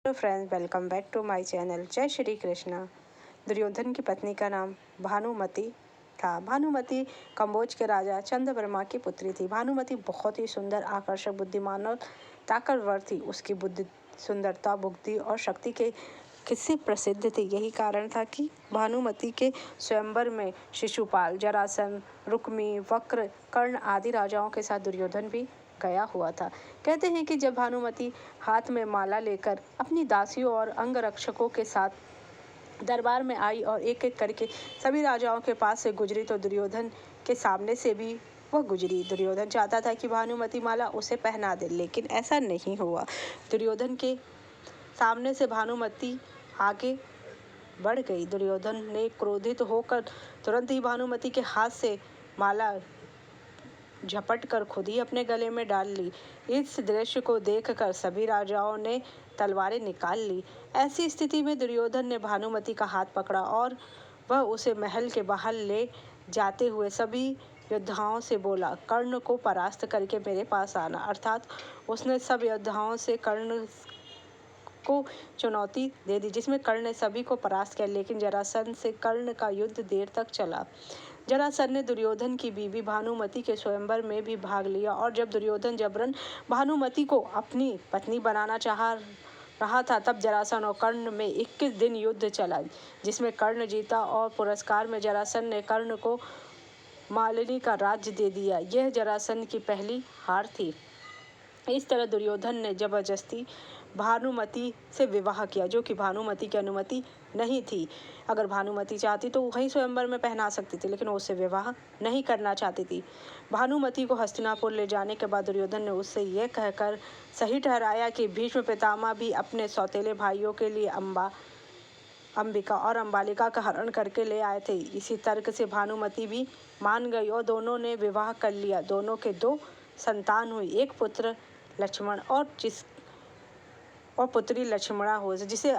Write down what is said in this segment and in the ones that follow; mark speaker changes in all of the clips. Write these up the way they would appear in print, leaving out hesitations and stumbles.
Speaker 1: Hello friends, welcome back to my channel. जय श्री कृष्णा। दुर्योधन की पत्नी का नाम भानुमति था। भानुमति कंबोज के राजा चंद्रवर्मा की पुत्री थी। भानुमति बहुत ही सुंदर, आकर्षक, बुद्धिमान और ताकतवर थी। उसकी बुद्धि, सुंदरता, बुद्धि और शक्ति के किस्से प्रसिद्ध थे। यही कारण था कि भानुमति के स्वयंवर में शिशुपाल, जरासंध, रुक्मी, वक्र, कर्ण आदि राजाओं के साथ दुर्योधन भी गया हुआ था। कहते हैं कि जब भानुमति हाथ में माला लेकर अपनी दासियों और अंगरक्षकों के साथ दरबार में आई और एक एक करके सभी राजाओं के पास से गुजरी तो दुर्योधन के सामने से भी वह गुजरी। दुर्योधन चाहता था कि भानुमति माला उसे पहना दे, लेकिन ऐसा नहीं हुआ। दुर्योधन के सामने से भानुमति आगे बढ़ गई। दुर्योधन ने क्रोधित होकर तुरंत ही भानुमति के हाथ से माला झपट कर खुद ही अपने गले में डाल ली। इस दृश्य को देखकर सभी राजाओं ने तलवारें निकाल ली। ऐसी स्थिति में दुर्योधन ने भानुमति का हाथ पकड़ा और वह उसे महल के बाहर ले जाते हुए सभी योद्धाओं से बोला, कर्ण को परास्त करके मेरे पास आना। अर्थात उसने सब योद्धाओं से कर्ण को चुनौती दे दी, जिसमें कर्ण ने सभी को परास्त किया, लेकिन जरासंध से कर्ण का युद्ध देर तक चला। जरासंध ने दुर्योधन की बीवी भानुमति के स्वयंवर में भी भाग लिया और जब दुर्योधन जबरन भानुमति को अपनी पत्नी बनाना चाह रहा था, तब जरासंध और कर्ण में 21 दिन युद्ध चला, जिसमें कर्ण जीता और पुरस्कार में जरासंध ने कर्ण को मालिनी का राज्य दे दिया। यह जरासंध की पहली हार थी। इस तरह दुर्योधन ने जबरदस्ती भानुमति से विवाह किया, जो कि भानुमति की अनुमति नहीं थी। अगर भानुमति चाहती तो वही स्वयंवर में पहना सकती थी, लेकिन वो उससे विवाह नहीं करना चाहती थी। भानुमति को हस्तिनापुर ले जाने के बाद दुर्योधन ने उससे यह कहकर सही ठहराया कि भीष्म पितामह भी अपने सौतेले भाइयों के लिए अंबिका और अंबालिका का हरण करके ले आए थे। इसी तर्क से भानुमति भी मान गई और दोनों ने विवाह कर लिया। दोनों के 2 संतान हुई, एक पुत्र लक्ष्मण और पुत्री लक्ष्मणा हो, जिसे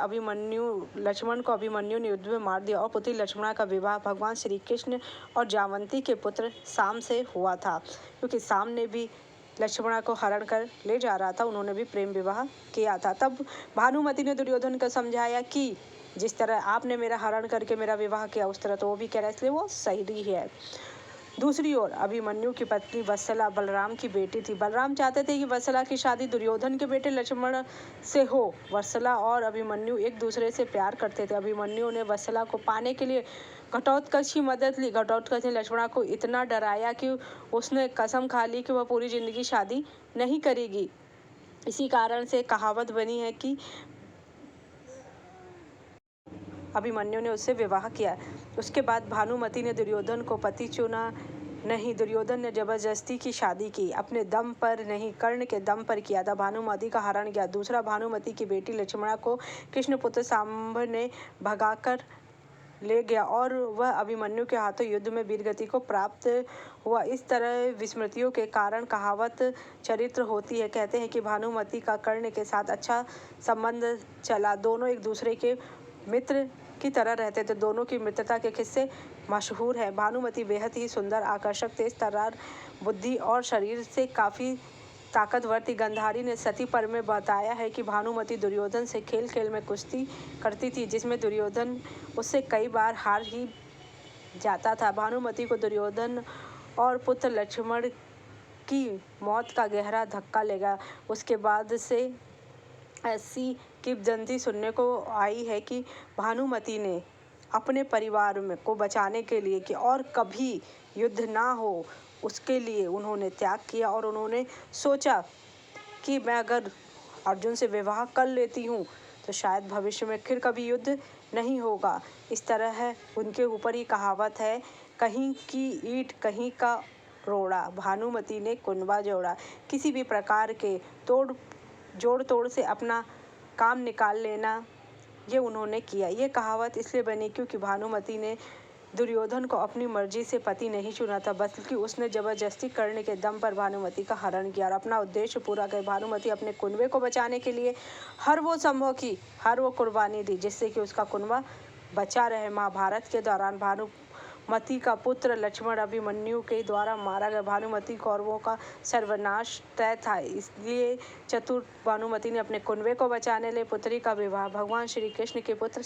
Speaker 1: लक्ष्मण को अभिमन्यु ने युद्ध में मार दिया और पुत्री लक्ष्मणा का विवाह भगवान श्री कृष्ण और जावंती के पुत्र साम से हुआ था, क्योंकि साम ने भी लक्ष्मणा को हरण कर ले जा रहा था। उन्होंने भी प्रेम विवाह किया था। तब भानुमति ने दुर्योधन को समझाया कि जिस तरह आपने मेरा हरण करके मेरा विवाह किया, उस तरह तो वो भी कह रहा है, इसलिए वो सही है। दूसरी ओर अभिमन्यु की पत्नी वत्सला बलराम की बेटी थी। बलराम चाहते थे कि वत्सला की शादी दुर्योधन के बेटे लक्ष्मण से हो। वत्सला और अभिमन्यु एक दूसरे से प्यार करते थे। अभिमन्यु ने वत्सला को पाने के लिए घटोत्कच की मदद ली। घटोत्कच ने लक्ष्मणा को इतना डराया कि उसने कसम खा ली कि वह पूरी जिंदगी शादी नहीं करेगी। इसी कारण से कहावत बनी है कि अभिमन्यु ने उससे विवाह किया। उसके बाद भानुमति ने दुर्योधन को पति चुना नहीं। दुर्योधन ने जबरदस्ती की शादी की, अपने दम पर नहीं, कर्ण के दम पर किया था। भानुमति का हरण किया। दूसरा, भानुमति की बेटी लक्ष्मणा को कृष्णपुत्र सांब ने भगाकर ले गया और वह अभिमन्यु के हाथों युद्ध में वीरगति को प्राप्त हुआ। इस तरह विस्मृतियों के कारण कहावत चरित्र होती है। कहते हैं कि भानुमति का कर्ण के साथ अच्छा संबंध चला। दोनों एक दूसरे के मित्र की तरह रहते थे। दोनों की मित्रता के किस्से मशहूर हैं। भानुमति बेहद ही सुंदर, आकर्षक, तेज तर्रार बुद्धि और शरीर से काफ़ी ताकतवर थी। गंधारी ने सती पर्व में बताया है कि भानुमति दुर्योधन से खेल खेल में कुश्ती करती थी, जिसमें दुर्योधन उससे कई बार हार ही जाता था। भानुमति को दुर्योधन और पुत्र लक्ष्मण की मौत का गहरा धक्का लगा। उसके बाद से ऐसी किंवदंती सुनने को आई है कि भानुमति ने अपने परिवार को बचाने के लिए कि और कभी युद्ध ना हो, उसके लिए उन्होंने त्याग किया और उन्होंने सोचा कि मैं अगर अर्जुन से विवाह कर लेती हूँ तो शायद भविष्य में फिर कभी युद्ध नहीं होगा। इस तरह है उनके ऊपर ही कहावत है, कहीं की ईंट कहीं का रोड़ा, भानुमति ने कुनबा जोड़ा। किसी भी प्रकार के जोड़ तोड़ से अपना काम निकाल लेना, ये उन्होंने किया। ये कहावत इसलिए बनी क्योंकि भानुमति ने दुर्योधन को अपनी मर्जी से पति नहीं चुना था, बल्कि उसने जबरदस्ती करने के दम पर भानुमति का हरण किया और अपना उद्देश्य पूरा कर भानुमति अपने कुनबे को बचाने के लिए हर वो संभव की हर वो कुर्बानी दी, जिससे कि उसका कुनबा बचा रहे। महाभारत के दौरान मति का पुत्र लक्ष्मण अभिमन्यु के द्वारा मारा गया। भानुमति कौरवों का सर्वनाश तय था, इसलिए चतुर भानुमति ने अपने कुनबे को बचाने लिए पुत्री का विवाह भगवान श्री कृष्ण के पुत्र